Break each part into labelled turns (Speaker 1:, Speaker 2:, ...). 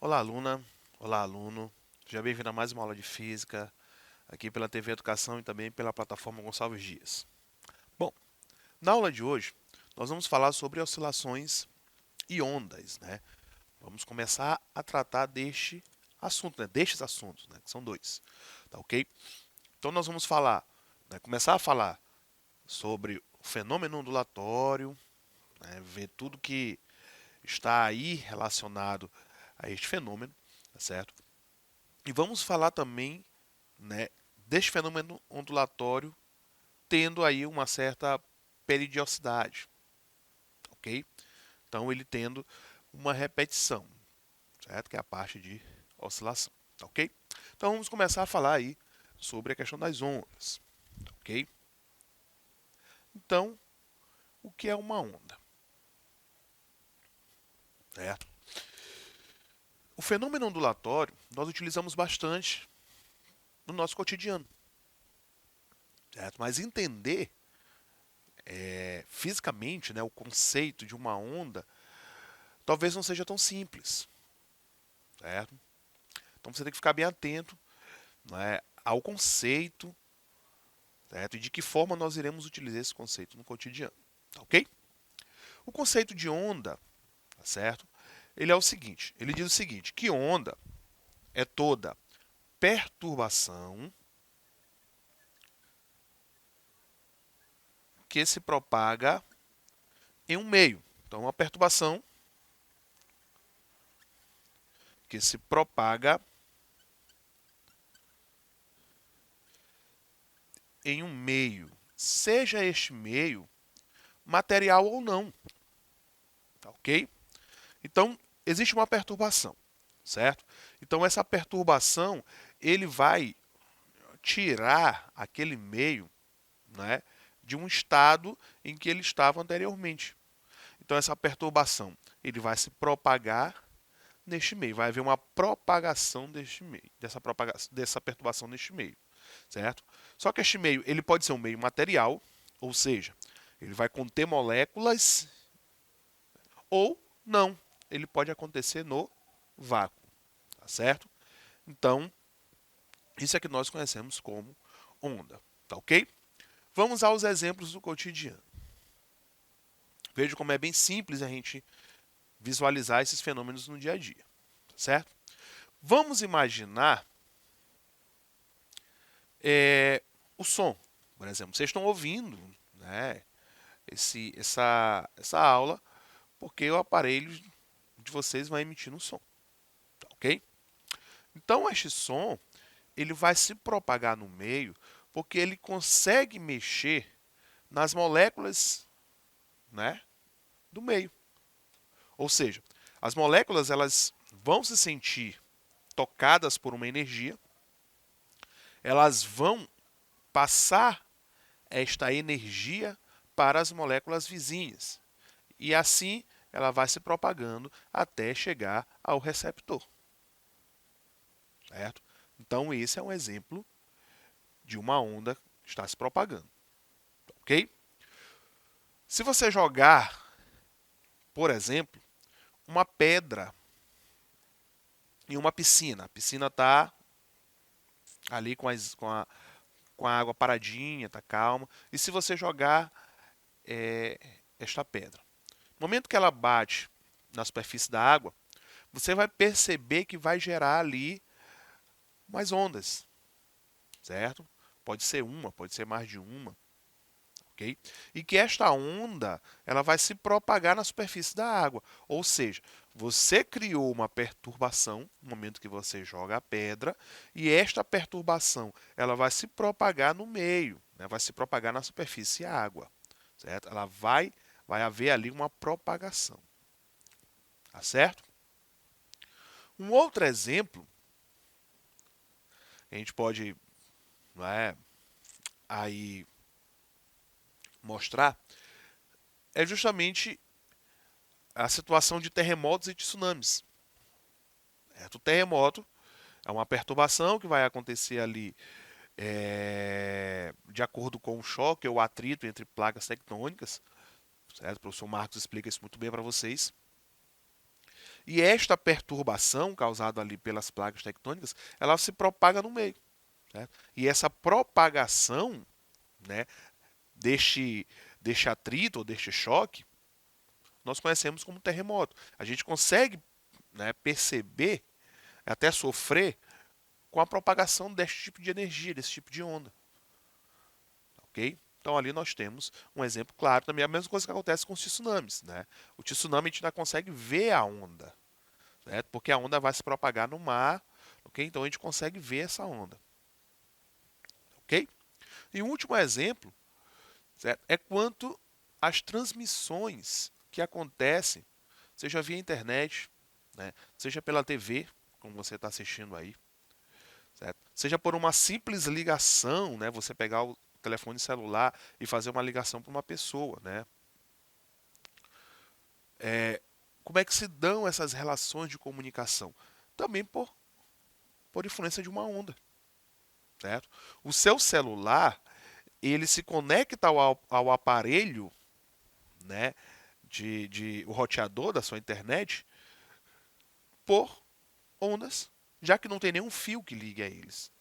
Speaker 1: Olá, aluna. Olá, aluno. Seja bem-vindo a mais uma aula de física, aqui pela TV Educação e também pela plataforma Gonçalves Dias. Bom, na aula de hoje, nós vamos falar sobre oscilações e ondas, né? Vamos começar a tratar deste assunto, né? Destes assuntos, né? Que são dois, tá ok? Então, nós vamos falar, né? Começar a falar sobre o fenômeno ondulatório, né? Ver tudo que está aí relacionado a este fenômeno, tá certo? E vamos falar também, né, deste fenômeno ondulatório tendo aí uma certa periodicidade, ok? Então ele tendo uma repetição, certo? Que é a parte de oscilação, ok? Então vamos começar a falar aí sobre a questão das ondas, ok? Então, o que é uma onda? Certo? O fenômeno ondulatório nós utilizamos bastante no nosso cotidiano, certo? Mas entender fisicamente, né, o conceito de uma onda talvez não seja tão simples, certo? Então você tem que ficar bem atento, né, ao conceito, certo? E de que forma nós iremos utilizar esse conceito no cotidiano, tá ok? O conceito de onda, tá certo? Ele é o seguinte, ele diz o seguinte, que onda é toda perturbação que se propaga em um meio. Então, uma perturbação que se propaga em um meio, seja este meio material ou não, tá ok? Então, existe uma perturbação, certo? Então, essa perturbação, ele vai tirar aquele meio, né, de um estado em que ele estava anteriormente. Então, essa perturbação, ele vai se propagar neste meio, vai haver uma propagação deste meio, dessa perturbação neste meio, certo? Só que este meio, ele pode ser um meio material, ou seja, ele vai conter moléculas, ou não, ele pode acontecer no vácuo, tá certo? Então, isso é que nós conhecemos como onda, tá ok? Vamos aos exemplos do cotidiano. Veja como é bem simples a gente visualizar esses fenômenos no dia a dia, tá certo? Vamos imaginar o som, por exemplo. Vocês estão ouvindo, né, essa aula porque o aparelho de vocês vai emitir um som, tá ok? Então, este som ele vai se propagar no meio porque ele consegue mexer nas moléculas, né, do meio. Ou seja, as moléculas elas vão se sentir tocadas por uma energia, elas vão passar esta energia para as moléculas vizinhas. E assim ela vai se propagando até chegar ao receptor. Certo? Então esse é um exemplo de uma onda que está se propagando. Ok? Se você jogar, por exemplo, uma pedra em uma piscina, a piscina está ali com a água paradinha, está calma, e se você jogar esta pedra, no momento que ela bate na superfície da água, você vai perceber que vai gerar ali umas ondas, certo? Pode ser uma, pode ser mais de uma, ok? E que esta onda ela vai se propagar na superfície da água, ou seja, você criou uma perturbação no momento que você joga a pedra e esta perturbação ela vai se propagar no meio, né? Vai se propagar na superfície da água, certo? Ela vai haver ali uma propagação, tá certo? Um outro exemplo a gente pode, não é, aí mostrar é justamente a situação de terremotos e tsunamis. Certo? O terremoto É uma perturbação que vai acontecer ali de acordo com o choque ou atrito entre placas tectônicas, certo? O professor Marcos explica isso muito bem para vocês. E esta perturbação causada ali pelas placas tectônicas, ela se propaga no meio, certo? E essa propagação, né, deste atrito ou deste choque, nós conhecemos como terremoto. A gente consegue, né, perceber, até sofrer, com a propagação deste tipo de energia, desse tipo de onda. Ok? Então ali nós temos um exemplo claro também, a mesma coisa que acontece com os tsunamis. Né? O tsunami a gente ainda consegue ver a onda, certo? Porque a onda vai se propagar no mar, ok? Então a gente consegue ver essa onda. Ok? E um último exemplo, certo? É quanto às transmissões que acontecem, seja via internet, né? Seja pela TV, como você está assistindo aí, certo? Seja por uma simples ligação, né? Você pegar o telefone celular e fazer uma ligação para uma pessoa, né? Como é que se dão essas relações de comunicação? Também por influência de uma onda, certo? O seu celular, ele se conecta ao aparelho, né? O roteador da sua internet por ondas, já que não tem nenhum fio que ligue a eles,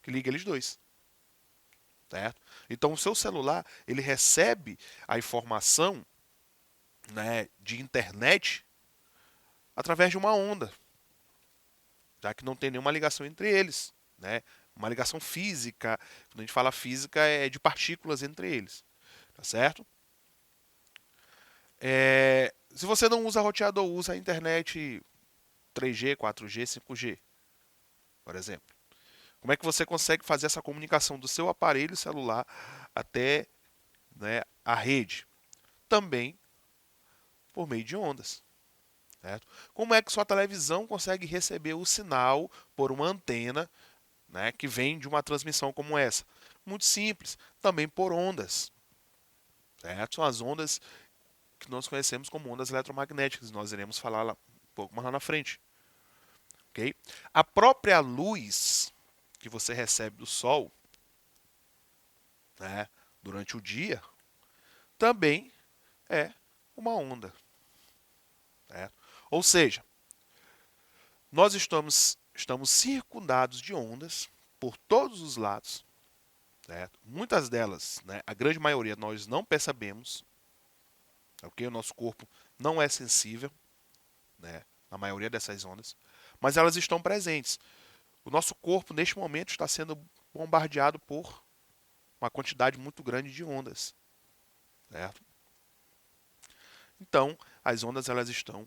Speaker 1: que ligue eles dois. Certo? Então o seu celular ele recebe a informação, né, de internet através de uma onda, já que não tem nenhuma ligação entre eles, né? Uma ligação física, quando a gente fala física é de partículas entre eles, tá certo? Se você não usa roteador, usa a internet 3G, 4G, 5G, por exemplo. Como é que você consegue fazer essa comunicação do seu aparelho celular até, né, a rede? Também por meio de ondas. Certo? Como é que sua televisão consegue receber o sinal por uma antena, né, que vem de uma transmissão como essa? Muito simples, também por ondas. Certo? São as ondas que nós conhecemos como ondas eletromagnéticas. Nós iremos falar um pouco mais lá na frente. Okay? A própria luz que você recebe do Sol, né, durante o dia também é uma onda. Certo? Ou seja, nós estamos circundados de ondas por todos os lados. Certo? Muitas delas, né, a grande maioria, nós não percebemos. Okay? O nosso corpo não é sensível, né, na maioria dessas ondas, mas elas estão presentes. O nosso corpo, neste momento, está sendo bombardeado por uma quantidade muito grande de ondas. Certo? Então, as ondas elas estão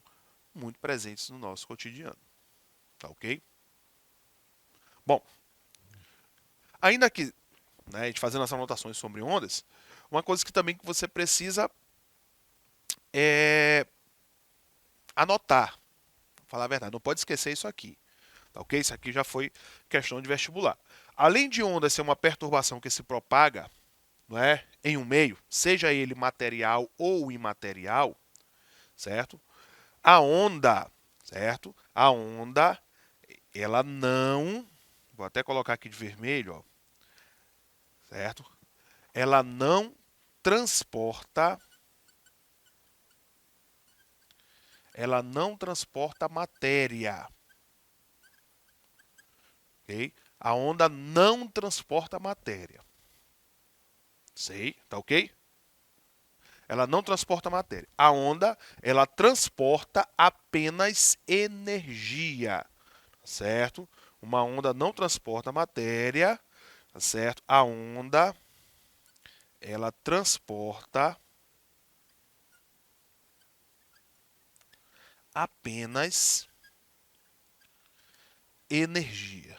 Speaker 1: muito presentes no nosso cotidiano. Tá ok? Bom, ainda que, né, a gente fazendo essas anotações sobre ondas, uma coisa que também que você precisa é anotar. Vou falar a verdade, não pode esquecer isso aqui. Tá ok? Isso aqui já foi questão de vestibular. Além de onda ser uma perturbação que se propaga, não é, em um meio, seja ele material ou imaterial, certo? A onda, certo? A onda, ela não, vou até colocar aqui de vermelho, ó, certo? Ela não transporta, ela não transporta matéria, ok? A onda não transporta matéria. Sei, tá ok? Ela não transporta matéria. A onda, ela transporta apenas energia, certo? Uma onda não transporta matéria, certo? A onda, ela transporta apenas energia,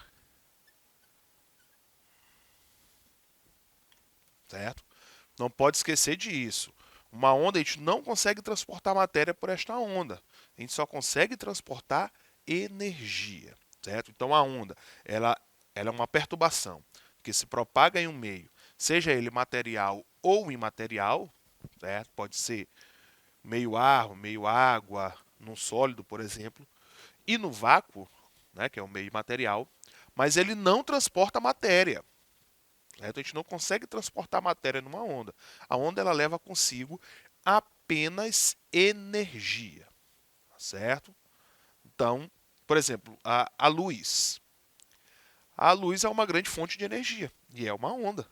Speaker 1: certo? Não pode esquecer disso. Uma onda, a gente não consegue transportar matéria por esta onda. A gente só consegue transportar energia, certo? Então a onda, ela é uma perturbação que se propaga em um meio, seja ele material ou imaterial, certo? Pode ser meio ar, meio água, num sólido, por exemplo, e no vácuo, né, que é o meio material, mas ele não transporta matéria. Certo? A gente não consegue transportar matéria numa onda. A onda ela leva consigo apenas energia. Certo? Então, por exemplo, a luz. A luz é uma grande fonte de energia e é uma onda.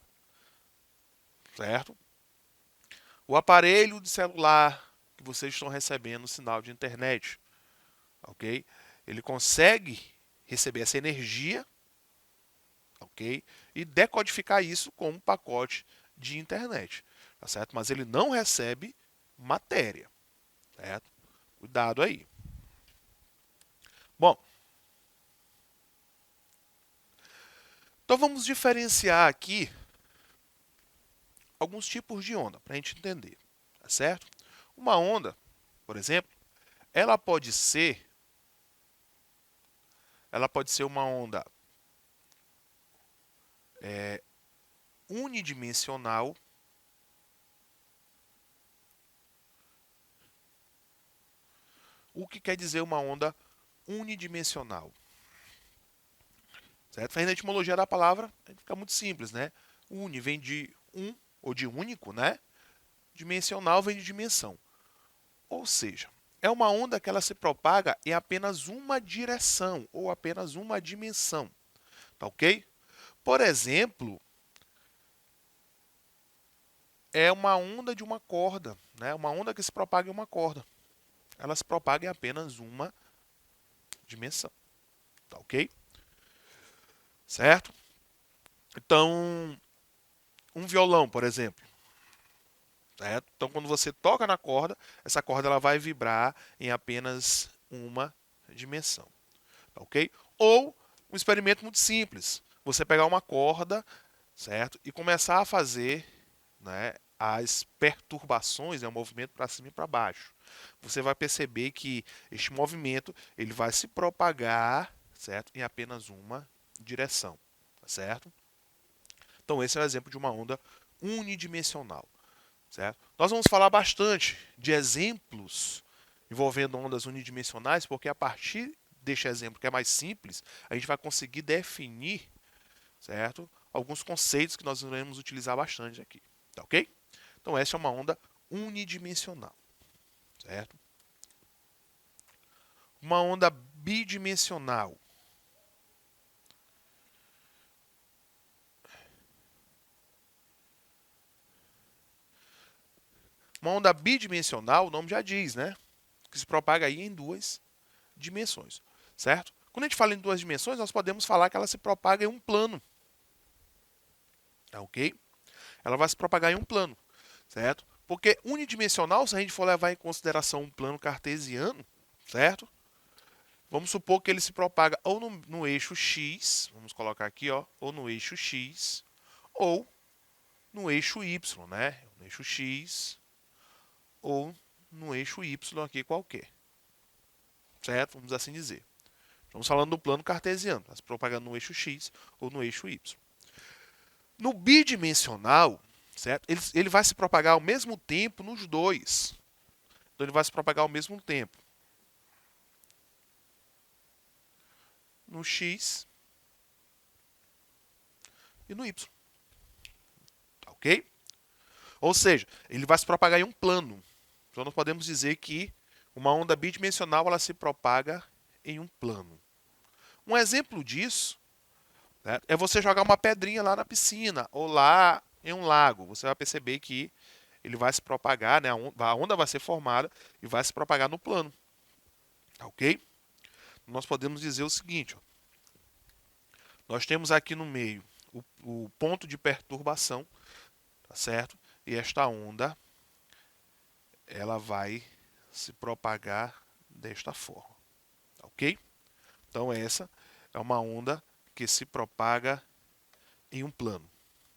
Speaker 1: Certo? O aparelho de celular que vocês estão recebendo sinal de internet, ok? Ele consegue receber essa energia, ok? E decodificar isso como um pacote de internet, tá certo? Mas ele não recebe matéria, certo? Cuidado aí. Bom, então vamos diferenciar aqui alguns tipos de onda para a gente entender, tá certo? Uma onda, por exemplo, ela pode ser uma onda unidimensional. O que quer dizer uma onda unidimensional? Certo? Fazendo a etimologia da palavra, fica muito simples, né? Uni vem de um, ou de único, né? Dimensional vem de dimensão. Ou seja, é uma onda que ela se propaga em apenas uma direção, ou apenas uma dimensão. Tá ok? Por exemplo, é uma onda de uma corda, né? Uma onda que se propaga em uma corda. Ela se propaga em apenas uma dimensão. Tá ok? Certo? Então, um violão, por exemplo. Certo? Então, quando você toca na corda, essa corda ela vai vibrar em apenas uma dimensão. Tá ok? Ou um experimento muito simples. Você pegar uma corda, certo? E começar a fazer, né, as perturbações, né, o movimento para cima e para baixo. Você vai perceber que este movimento ele vai se propagar, certo? Em apenas uma direção. Tá certo? Então, esse é o exemplo de uma onda unidimensional. Certo? Nós vamos falar bastante de exemplos envolvendo ondas unidimensionais, porque a partir deste exemplo que é mais simples, a gente vai conseguir definir, certo? Alguns conceitos que nós iremos utilizar bastante aqui, tá ok? Então essa é uma onda unidimensional, certo? Uma onda bidimensional. Uma onda bidimensional, o nome já diz, né? Que se propaga aí em duas dimensões, certo? Quando a gente fala em duas dimensões, nós podemos falar que ela se propaga em um plano, tá ok? Ela vai se propagar em um plano, certo? Porque unidimensional, se a gente for levar em consideração um plano cartesiano, certo? Vamos supor que ele se propaga ou no eixo x, vamos colocar aqui, ó, ou no eixo x, ou no eixo y, né? No eixo x ou no eixo y aqui qualquer, certo? Vamos assim dizer. Estamos falando do plano cartesiano, tá se propagando no eixo x ou no eixo y. No bidimensional, certo? Ele vai se propagar ao mesmo tempo nos dois. Então ele vai se propagar ao mesmo tempo no x e no y. Tá ok? Ou seja, ele vai se propagar em um plano. Então nós podemos dizer que uma onda bidimensional ela se propaga em um plano. Um exemplo disso, né, é você jogar uma pedrinha lá na piscina ou lá em um lago. Você vai perceber que ele vai se propagar, né, a onda vai ser formada e vai se propagar no plano. Tá ok? Nós podemos dizer o seguinte: ó, nós temos aqui no meio o ponto de perturbação, tá certo? E esta onda ela vai se propagar desta forma, tá ok? Então essa é uma onda que se propaga em um plano,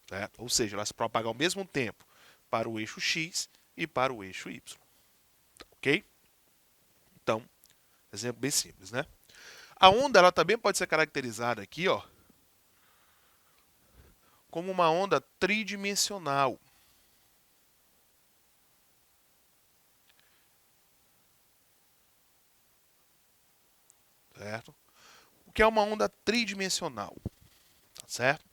Speaker 1: certo? Ou seja, ela se propaga ao mesmo tempo para o eixo x e para o eixo y, tá ok? Então, exemplo bem simples, né? A onda ela também pode ser caracterizada aqui, ó, como uma onda tridimensional. Certo? O que é uma onda tridimensional, tá certo?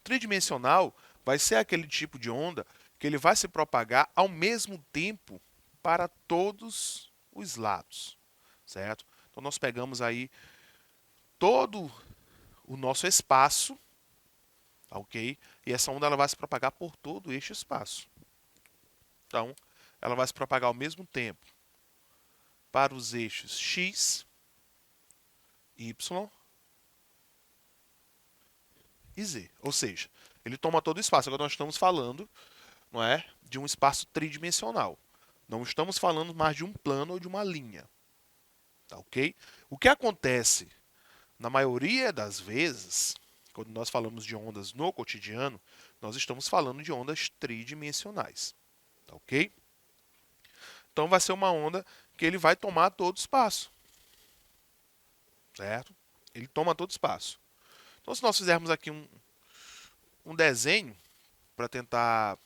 Speaker 1: Tridimensional vai ser aquele tipo de onda que ele vai se propagar ao mesmo tempo para todos os lados, certo? Então nós pegamos aí todo o nosso espaço, ok? E essa onda ela vai se propagar por todo este espaço. Então, ela vai se propagar ao mesmo tempo para os eixos x, y e z. Ou seja, ele toma todo o espaço. Agora nós estamos falando, não é, de um espaço tridimensional. Não estamos falando mais de um plano ou de uma linha. Tá ok? O que acontece na maioria das vezes, quando nós falamos de ondas no cotidiano, nós estamos falando de ondas tridimensionais. Tá ok? Então vai ser uma onda que ele vai tomar todo o espaço. Certo? Ele toma todo o espaço. Então se nós fizermos aqui um desenho para tentar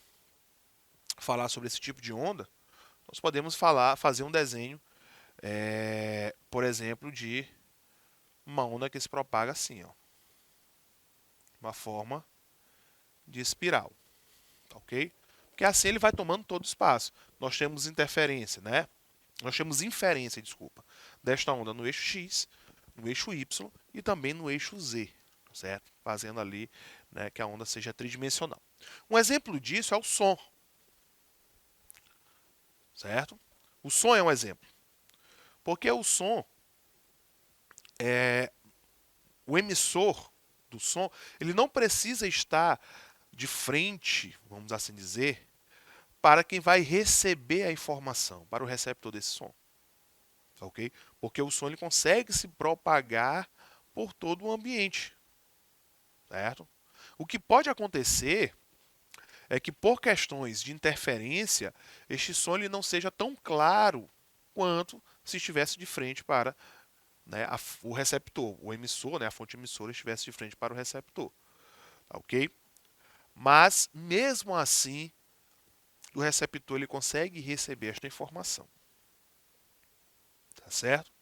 Speaker 1: falar sobre esse tipo de onda, nós podemos fazer um desenho, por exemplo, de uma onda que se propaga assim, ó, uma forma de espiral, ok? Porque assim ele vai tomando todo o espaço. Nós temos interferência, né? Nós temos inferência, desculpa, desta onda no eixo x, no eixo y e também no eixo z, certo? Fazendo ali, né, que a onda seja tridimensional. Um exemplo disso é o som, certo? O som é um exemplo. Porque o som, o emissor do som, ele não precisa estar de frente, vamos assim dizer, para quem vai receber a informação, para o receptor desse som. Ok? Porque o som ele consegue se propagar por todo o ambiente. Certo? O que pode acontecer é que por questões de interferência, este som ele não seja tão claro quanto se estivesse de frente para, né, o receptor, o emissor, né, a fonte emissora estivesse de frente para o receptor. Tá, ok? Mas, mesmo assim, o receptor ele consegue receber esta informação. Tá certo?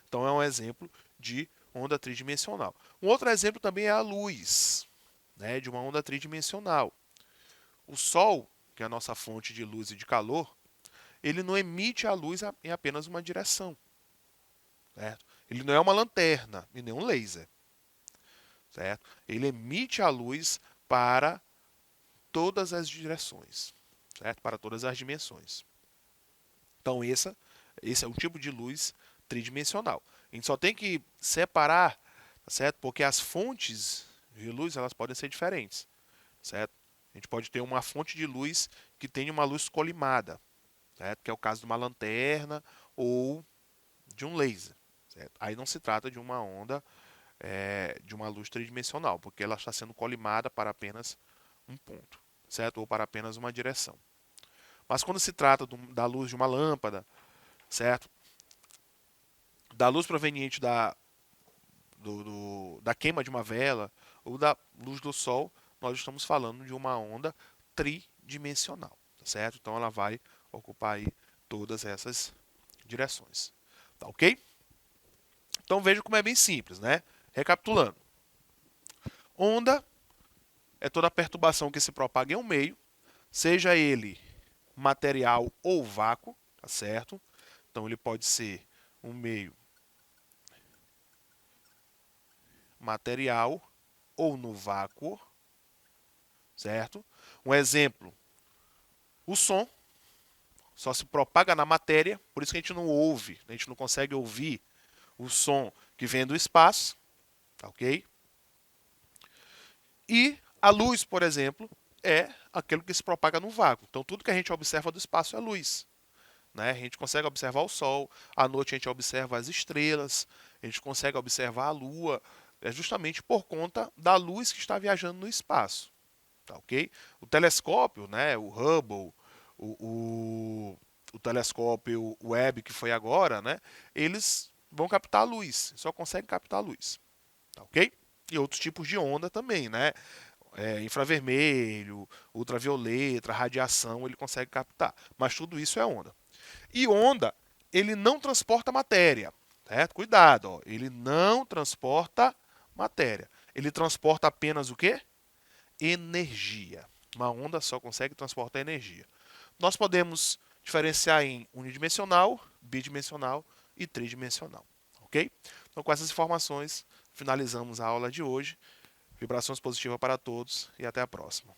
Speaker 1: Então, é um exemplo de onda tridimensional. Um outro exemplo também é a luz, né, de uma onda tridimensional. O Sol, que é a nossa fonte de luz e de calor, ele não emite a luz em apenas uma direção. Certo? Ele não é uma lanterna e nem um laser. Certo? Ele emite a luz para todas as direções, certo? Para todas as dimensões. Então, esse é um tipo de luz tridimensional. A gente só tem que separar, tá certo? Porque as fontes de luz elas podem ser diferentes, certo? A gente pode ter uma fonte de luz que tenha uma luz colimada, certo? Que é o caso de uma lanterna ou de um laser. Certo? Aí não se trata de uma onda de uma luz tridimensional, porque ela está sendo colimada para apenas um ponto, certo? Ou para apenas uma direção. Mas quando se trata da luz de uma lâmpada, certo? Da luz proveniente da queima de uma vela ou da luz do sol, nós estamos falando de uma onda tridimensional, certo? Então ela vai ocupar aí todas essas direções, tá ok? Então veja como é bem simples, né? Recapitulando, onda é toda perturbação que se propaga em um meio, seja ele material ou vácuo, tá certo? Então ele pode ser um meio material ou no vácuo, certo? Um exemplo, o som só se propaga na matéria, por isso que a gente não ouve, a gente não consegue ouvir o som que vem do espaço, tá ok? E a luz, por exemplo, é aquilo que se propaga no vácuo. Então tudo que a gente observa do espaço é luz. Né? A gente consegue observar o Sol, à noite a gente observa as estrelas, a gente consegue observar a Lua, justamente por conta da luz que está viajando no espaço. Tá, ok? O telescópio, né, o Hubble, o telescópio Webb que foi agora, né, eles vão captar a luz, só conseguem captar a luz. Tá, ok? E outros tipos de onda também, né? Infravermelho, ultravioleta, radiação, ele consegue captar. Mas tudo isso é onda. E onda, ele não transporta matéria, certo? Cuidado, ó, ele não transporta matéria. Ele transporta apenas o quê? Energia. Uma onda só consegue transportar energia. Nós podemos diferenciar em unidimensional, bidimensional e tridimensional, ok? Então, com essas informações, finalizamos a aula de hoje. Vibrações positivas para todos e até a próxima.